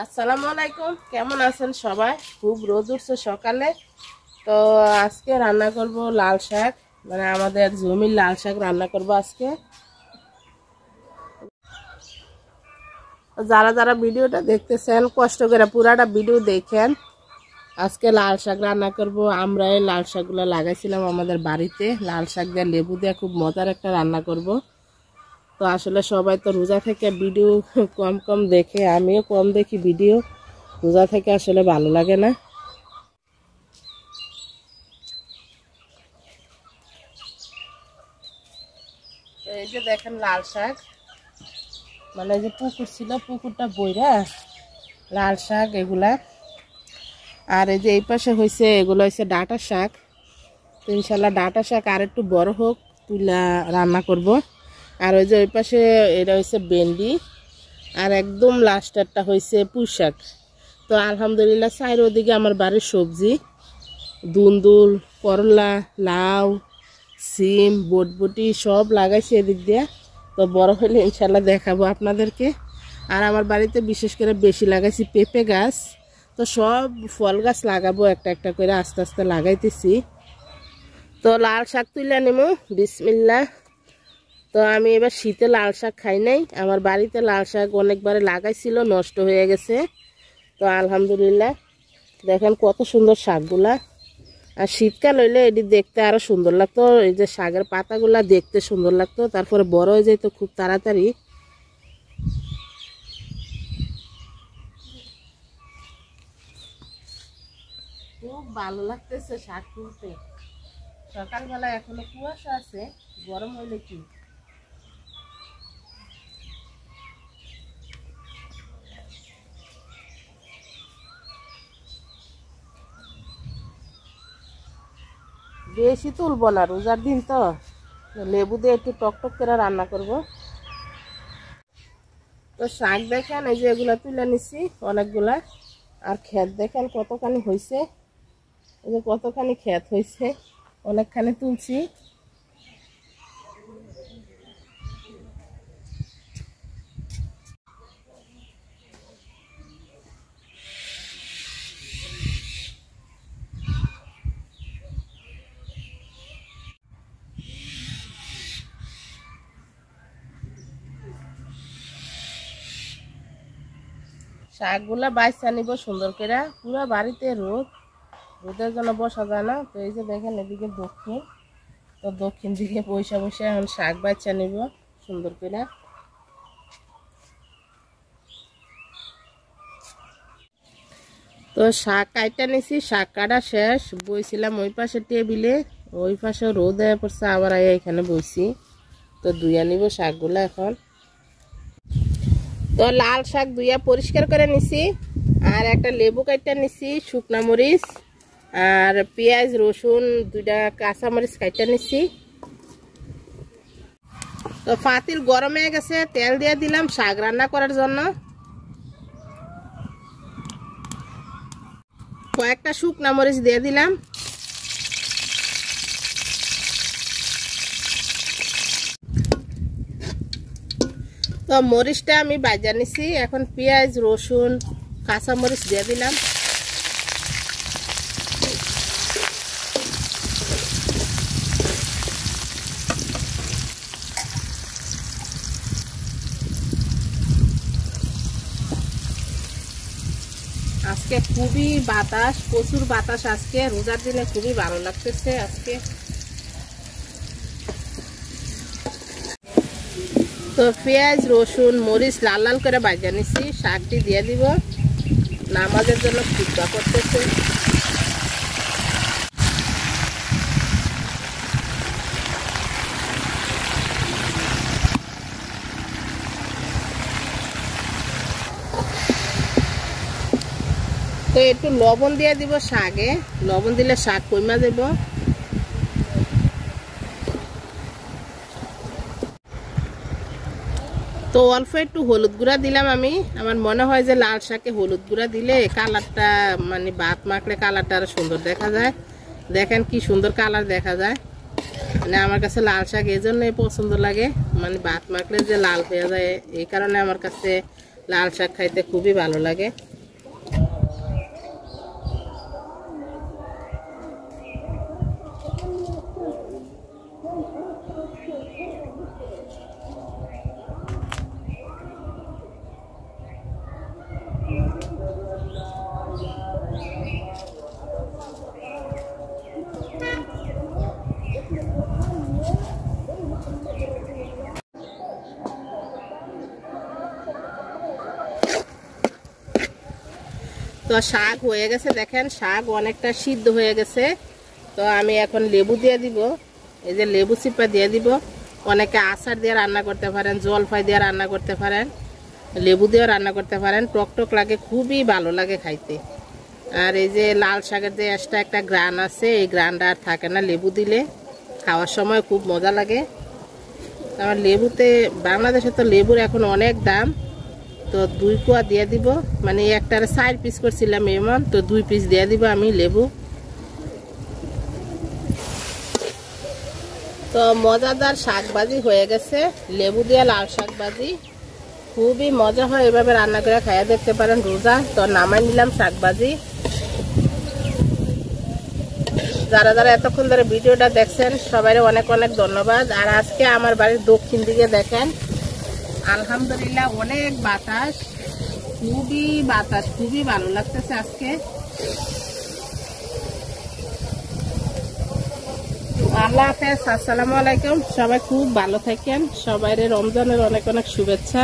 আসসালামু আলাইকুম, কেমন আছেন সবাই? খুব রোদ উঠছে সকালে। তো আজকে রান্না করব লাল শাক, মানে আমাদের জমির লাল শাক রান্না করব আজকে। যারা যারা ভিডিওটা দেখতেছেন কষ্ট করে পুরাটা ভিডিও দেখেন। আজকে লাল শাক রান্না করব। আমরা এই লাল শাকগুলো লাগাইছিলাম আমাদের বাড়িতে, লাল শাক দিয়ে লেবু দিয়ে খুব মজার একটা রান্না করব। তো আসলে সবাই তো রোজা থেকে ভিডিও কম কম দেখে, আমিও কম দেখি ভিডিও। রোজা থেকে আসলে ভালো লাগে না। এই যে দেখেন লাল শাক, মানে যে পুকুর ছিল পুকুরটা বইরা লাল শাক এগুলা। আর এই যে এই পাশে হয়েছে এগুলো হয়েছে ডাঁটা শাক। তো ইনশাল্লাহ ডাঁটা শাক আর একটু বড় হোক তুলা রান্না করব। আর ওই যে ওই পাশে এটা হয়েছে ভেন্ডি, আর একদম লাস্টেরটা হয়েছে পুঁই শাক। তো আলহামদুলিল্লাহ চাইর ওদিকে আমার বাড়ির সবজি দুন্দুল, করলা, লাউ, সিম, বটবটি সব লাগাইছি এদিক দিয়ে। তো বড় হলে ইনশাল্লাহ দেখাবো আপনাদেরকে। আর আমার বাড়িতে বিশেষ করে বেশি লাগাইছি পেঁপে গাছ। তো সব ফল গাছ লাগাবো একটা একটা করে, আস্তে আস্তে লাগাইতেছি। তো লাল শাক তুলে নেবো, বিসমিল্লাহ। তো আমি এবার শীতে লাল শাক খাই নাই, আমার বাড়িতে লাল শাক অনেকবারে লাগাইছিল, নষ্ট হয়ে গেছে। তো আলহামদুলিল্লাহ দেখেন কত সুন্দর শাকগুলা। আর শীতকাল হইলে এটি দেখতে আরো সুন্দর লাগতো, এই যে শাকের পাতাগুলা দেখতে সুন্দর লাগতো, তারপরে বড় হয়ে যেত খুব তাড়াতাড়ি। খুব ভালো লাগতেছে শাক তুলতে। সকালবেলা এখনো কুয়াশা আছে, গরম হইলে কি। বেশি তুলবো না, রোজার দিন তো লেবু দিয়ে একটু টকটক করে রান্না করব। তো শাক দেখেন এই যে এগুলা তুলে নিছি অনেকগুলা। আর ক্ষেত দেখেন কতখানি হয়েছে, এই যে কতখানি ক্ষেত হয়েছে, অনেকখানি তুলছি। শাকগুলা বাইছা নিব সুন্দর করে, পুরো বাড়িতে রোদ, রোদের জন্য বসা যায় না। তো এই যে দেখেন এদিকে দক্ষিণ, তো দক্ষিণ দিকে বৈশা বসে এখন শাক বাইছা নিব সুন্দর করে। তো শাক কাটা নিছি, শাক কাটা শেষ, বইছিলাম ওই পাশে টেবিলে, ওই পাশে রোদ হয়ে পড়ছে, আবার এখানে বইছি। তো ধুইয়া নিব শাকগুলা এখন। তো লাল শাক ধুইয়া পরিষ্কার করে নিছি, আর একটা লেবু কাটা নিছি, শুকনা মরিচ আর পেঁয়াজ রসুন দুইটা কাঁচা মরিচ কাটা নিছি। তো পাতিল গরম হয়ে গেছে, তেল দিয়ে দিলাম শাক রান্না করার জন্য। কয়েকটা শুকনা মরিচ দিয়ে দিলাম। তো মরিচটা আমি ভাজা নিছি, এখন পেঁয়াজ রসুন কাঁচা মরিচ দিয়ে দিলাম। আজকে খুবই বাতাস, প্রচুর বাতাস আজকে, রোজার দিনে খুবই ভালো লাগতেছে আজকে। তো পেঁয়াজ রসুন মরিচ লাল লাল করে ভাজা নিছি, শাকটি দিয়ে দিব, নামাজের জন্য খুতবা করতেছে। তো একটু লবণ দিয়ে দিব শাকে, লবণ দিলে শাক কইমা যাব। তো অল্প একটু হলুদ গুঁড়া দিলাম আমি, আমার মনে হয় যে লাল শাকে হলুদ গুঁড়া দিলে কালারটা, মানে ভাত মাখলে কালারটা আরো সুন্দর দেখা যায়। দেখেন কি সুন্দর কালার দেখা যায়, মানে আমার কাছে লাল শাক এই জন্যই পছন্দ লাগে, মানে ভাত মাখলে যে লাল হয়ে যায় এই কারণে আমার কাছে লাল শাক খাইতে খুবই ভালো লাগে। তো শাক হয়ে গেছে, দেখেন শাক অনেকটা সিদ্ধ হয়ে গেছে। তো আমি এখন লেবু দিয়ে দিব, এই যে লেবু চিপা দিয়ে দিব। অনেকে আচার দিয়ে রান্না করতে পারেন, জলপাই দিয়ে রান্না করতে পারেন, লেবু দিয়েও রান্না করতে পারেন। টক টক লাগে, খুবই ভালো লাগে খাইতে। আর এই যে লাল শাকের যে এক্সট্রা একটা গ্রান আছে, এই গ্রানটা আর থাকে না লেবু দিলে, খাওয়ার সময় খুব মজা লাগে। আমার লেবুতে, বাংলাদেশে তো লেবুর এখন অনেক দাম, তো 2 কোয়া দিয়ে দিব, মানে একটার 4 পিস করছিলাম এমন, তো 2 পিস দিয়ে দিব আমি লেবু। তো মজাদার শাক ভাজি হয়ে গেছে, লেবু দিয়ে লাল শাক ভাজি, খুবই মজা হয়। এভাবে রান্না করে খাইয়া দেখতে পারেন রোজা। তো নামাই নিলাম শাক ভাজি। যারা যারা এতক্ষণ ধরে ভিডিওটা দেখছেন সবাই অনেক অনেক ধন্যবাদ। আর আজকে আমার বাড়ির দক্ষিণ দিকে দেখেন, আলহামদুলিল্লাহ অনেক বাতাস, খুবই ভালো লাগতেছে আজকে। আল্লাহ হাফেজ, আসসালামু আলাইকুম। সবাই খুব ভালো থাকেন, সবাই রমজানের অনেক অনেক শুভেচ্ছা।